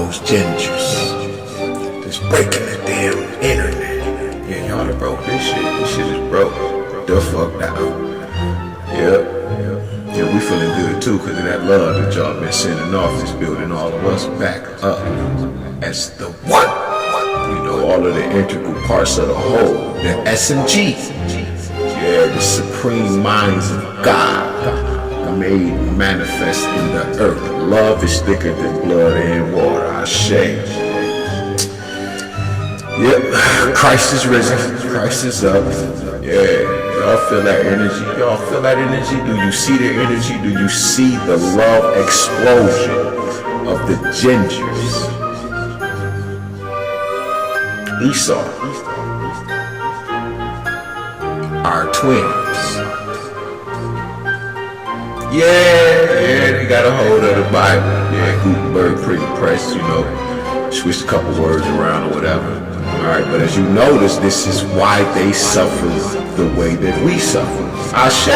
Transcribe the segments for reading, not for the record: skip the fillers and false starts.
those gingers that's breaking the damn internet. Yeah, y'all done broke this shit. This shit is broke. The fuck down. Yep. Yeah, we feeling good too because of that love that y'all been sending off. Is building all of us back up as the one. You know, all of the integral parts of the whole. The S&G. Yeah, the supreme minds of God made manifest in the earth. Love is thicker than blood and water. Ashe. Yep, Christ is risen. Christ is up. Yeah. Y'all feel that energy? Y'all feel that energy? Do you see the energy? Do you see the love explosion of the gingers? Esau, our twins. Yeah, they got a hold of the Bible. Yeah, Gutenberg pretty pressed, you know, switched a couple words around or whatever. Alright, but as you notice, this is why they suffer the way that we suffer. Ashe.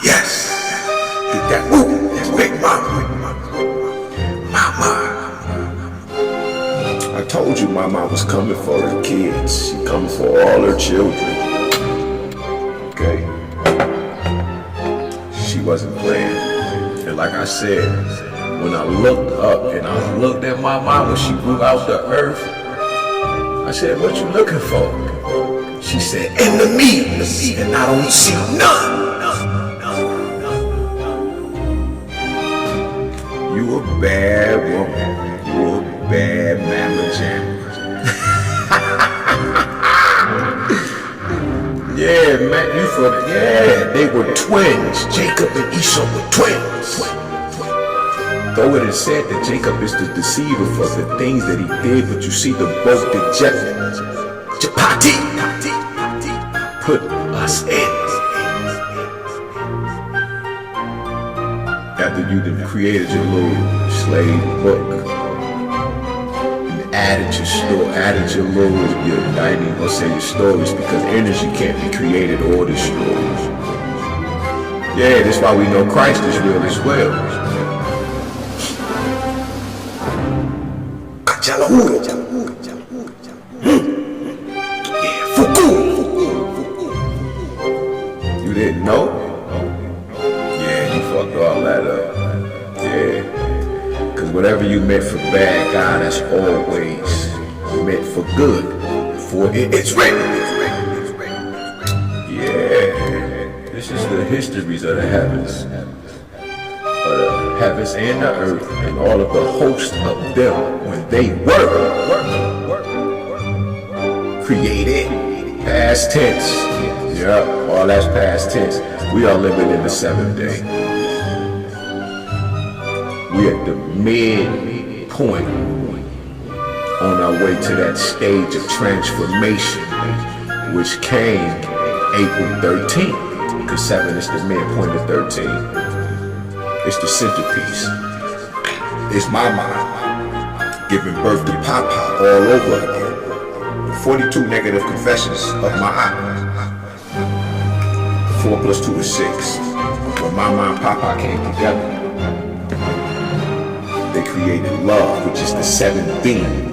Yes. Get that woo. That's Big Mama. Mama. I told you Mama was coming for her kids. She coming for all her children. Okay? She wasn't playing. And like I said, when I looked up and I looked at my mom when she grew out the earth, I said, what you looking for? She said, enemies, and I don't see none. You a bad woman. You a bad mama jam. Yeah, man, you from, yeah, they were twins. Jacob and Esau were twins. Though it is said that Jacob is the deceiver for the things that he did, but you see the boat that Japati put us in. After you done created your little slave book, added your little, I ain't even gonna say your stories because energy can't be created or destroyed. Yeah, that's why we know Christ is real as well. Yeah, Fuku. You didn't know? Yeah, you fucked all that up. Yeah. Because whatever you meant for bad, God, that's always meant for good. For it's written. Yeah. This is the histories of the heavens. The heavens and the earth and all of the hosts of them when they were created. Past tense. Yeah, all that's past tense. We are living in the seventh day. We at the midpoint on our way to that stage of transformation, which came April 13th, because 7 is the midpoint of 13. It's the centerpiece. It's my mind giving birth to Papa all over again. 42 negative confessions of my eye. 4 plus 2 is 6. When Mama and Papa came together, they created love, which is the 7th being.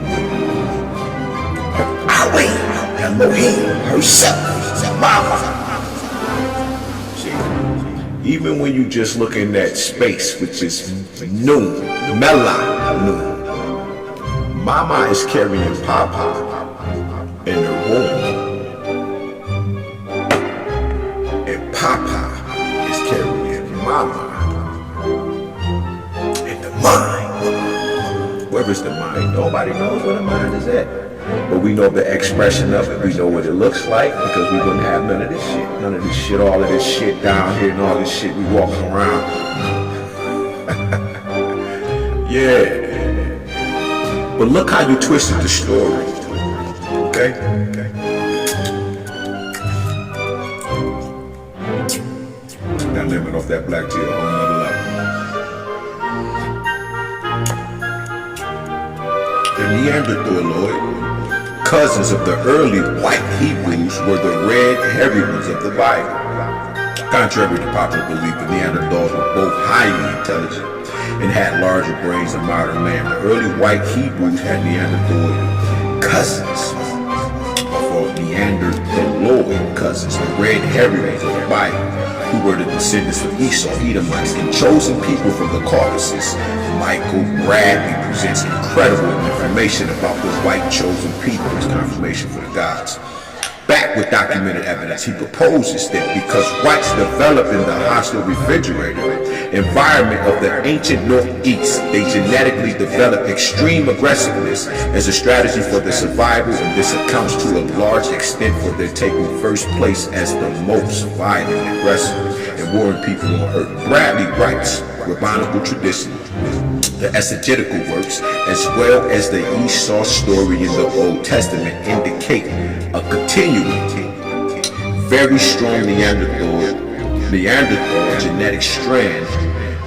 Yahweh, Elohim herself, Mama. Even when you just look in that space, which is noon, Mela noon, Mama is carrying Papa in her womb, and Papa is carrying Mama in the mind. Where is the mind? Nobody knows where the mind is at. But we know the expression of it. We know what it looks like because we wouldn't have none of this shit. None of this shit, all of this shit down here and all this shit we walking around. Yeah. But look how you twisted the story. Okay? Now living off that black tea a whole nother level. The Neanderthaloid cousins of the early white Hebrews were the red hairy ones of the Bible. Contrary to popular belief, the Neanderthals were both highly intelligent and had larger brains than modern man. The early white Hebrews had Neanderthal cousins, or Neanderthaloid cousins, the red hairy ones of the Bible, who were the descendants of Esau, Edomites, and chosen people from the Caucasus. Michael Bradley presents incredible information about the white chosen people as confirmation for the gods. Back with documented evidence, he proposes that because whites developed in the hostile refrigerator environment of the ancient Northeast, they genetically developed extreme aggressiveness as a strategy for their survival, and this accounts to a large extent for their taking first place as the most violent, aggressive, and warring people on earth. Bradley writes, rabbinical tradition, the exegetical works, as well as the Esau story in the Old Testament, indicate a continuing, very strong Neanderthal genetic strand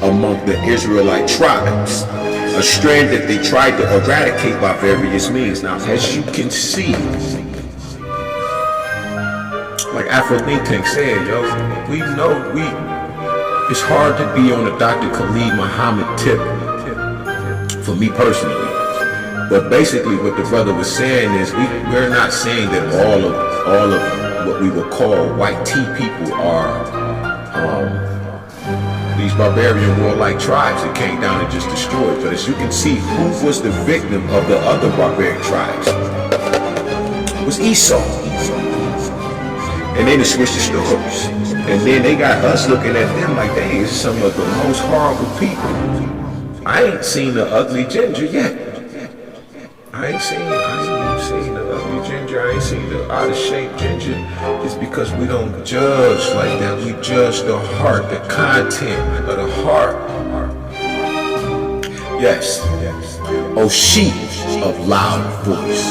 among the Israelite tribes, a strand that they tried to eradicate by various means. Now, as you can see, like Afro Think Tank said, it's hard to be on a Dr. Khalid Muhammad tip, for me personally. But basically what the brother was saying is we're not saying that all of what we would call white tea people are these barbarian warlike tribes that came down and just destroyed. But as you can see, who was the victim of the other barbaric tribes? It was Esau. And then they switched the stories. And then they got us looking at them like they is some of the most horrible people. I ain't seen the ugly ginger yet. I ain't seen the ugly ginger. I ain't seen the out of shape ginger. It's because we don't judge like that. We judge the heart, the content of the heart. Yes. Oh, sheep of loud voice,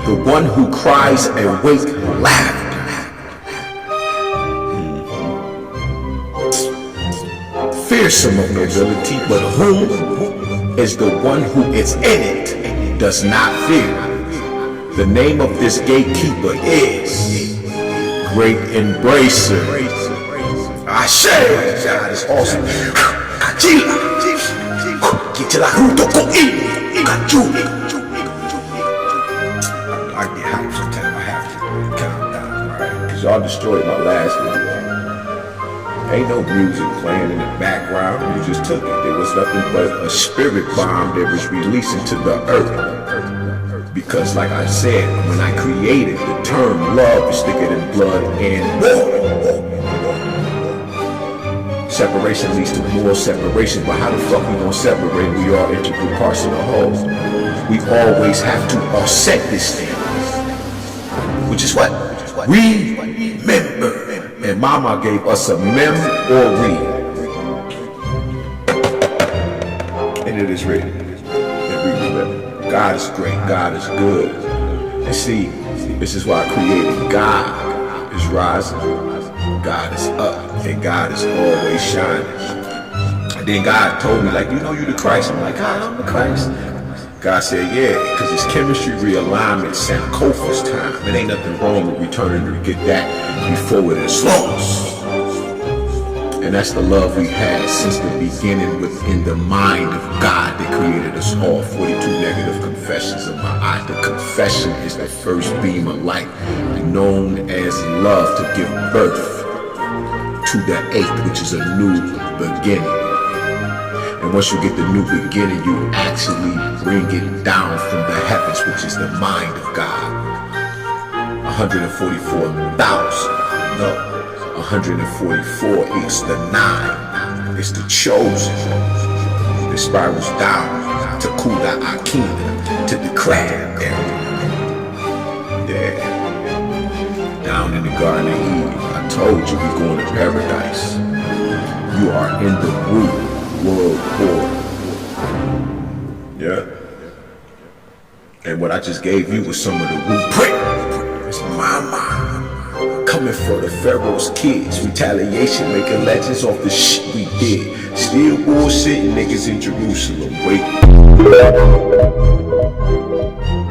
the one who cries and wakes laughter. Fearsome of nobility, but whom is the one who is in it does not fear. The name of this gatekeeper is Great Embracer. I say, God is awesome. I get hyped sometimes. I have to calm down, right? Because y'all destroyed my last video. Ain't no music playing in the background, you just took it. There was nothing but a spirit bomb that was released into the earth. Because like I said, when I created, the term love is thicker than blood and water. Separation leads to more separation, but how the fuck we gonna separate? We are integral parts of the whole. We always have to offset this thing. Which is what? Remember. And Mama gave us a memory. And it is written that we remember. God is great. God is good. And see, this is why I created. God is rising. God is up. And God is always shining. And then God told me, like, you're the Christ. I'm like, God, I'm the Christ. God said, yeah, because it's chemistry realignment, Sankofa's time. It ain't nothing wrong with returning to get that before it is lost. And that's the love we've had since the beginning within the mind of God that created us all. 42 negative confessions of my eye. The confession is the first beam of light, known as love, to give birth to the eighth, which is a new beginning. And once you get the new beginning, you actually bring it down from the heavens, which is the mind of God. 144,000. No. 144 is the 9. It's the chosen. It spirals down to Kuda Akina, to the crab area. Yeah. Down in the Garden of Eden. I told you we're going to paradise. You are in the root world order. Yeah. And what I just gave you was some of the blueprint. It's my mind. Coming for the Pharaoh's kids. Retaliation, making legends off the shit we did. Still bullshitting niggas in Jerusalem. Wait.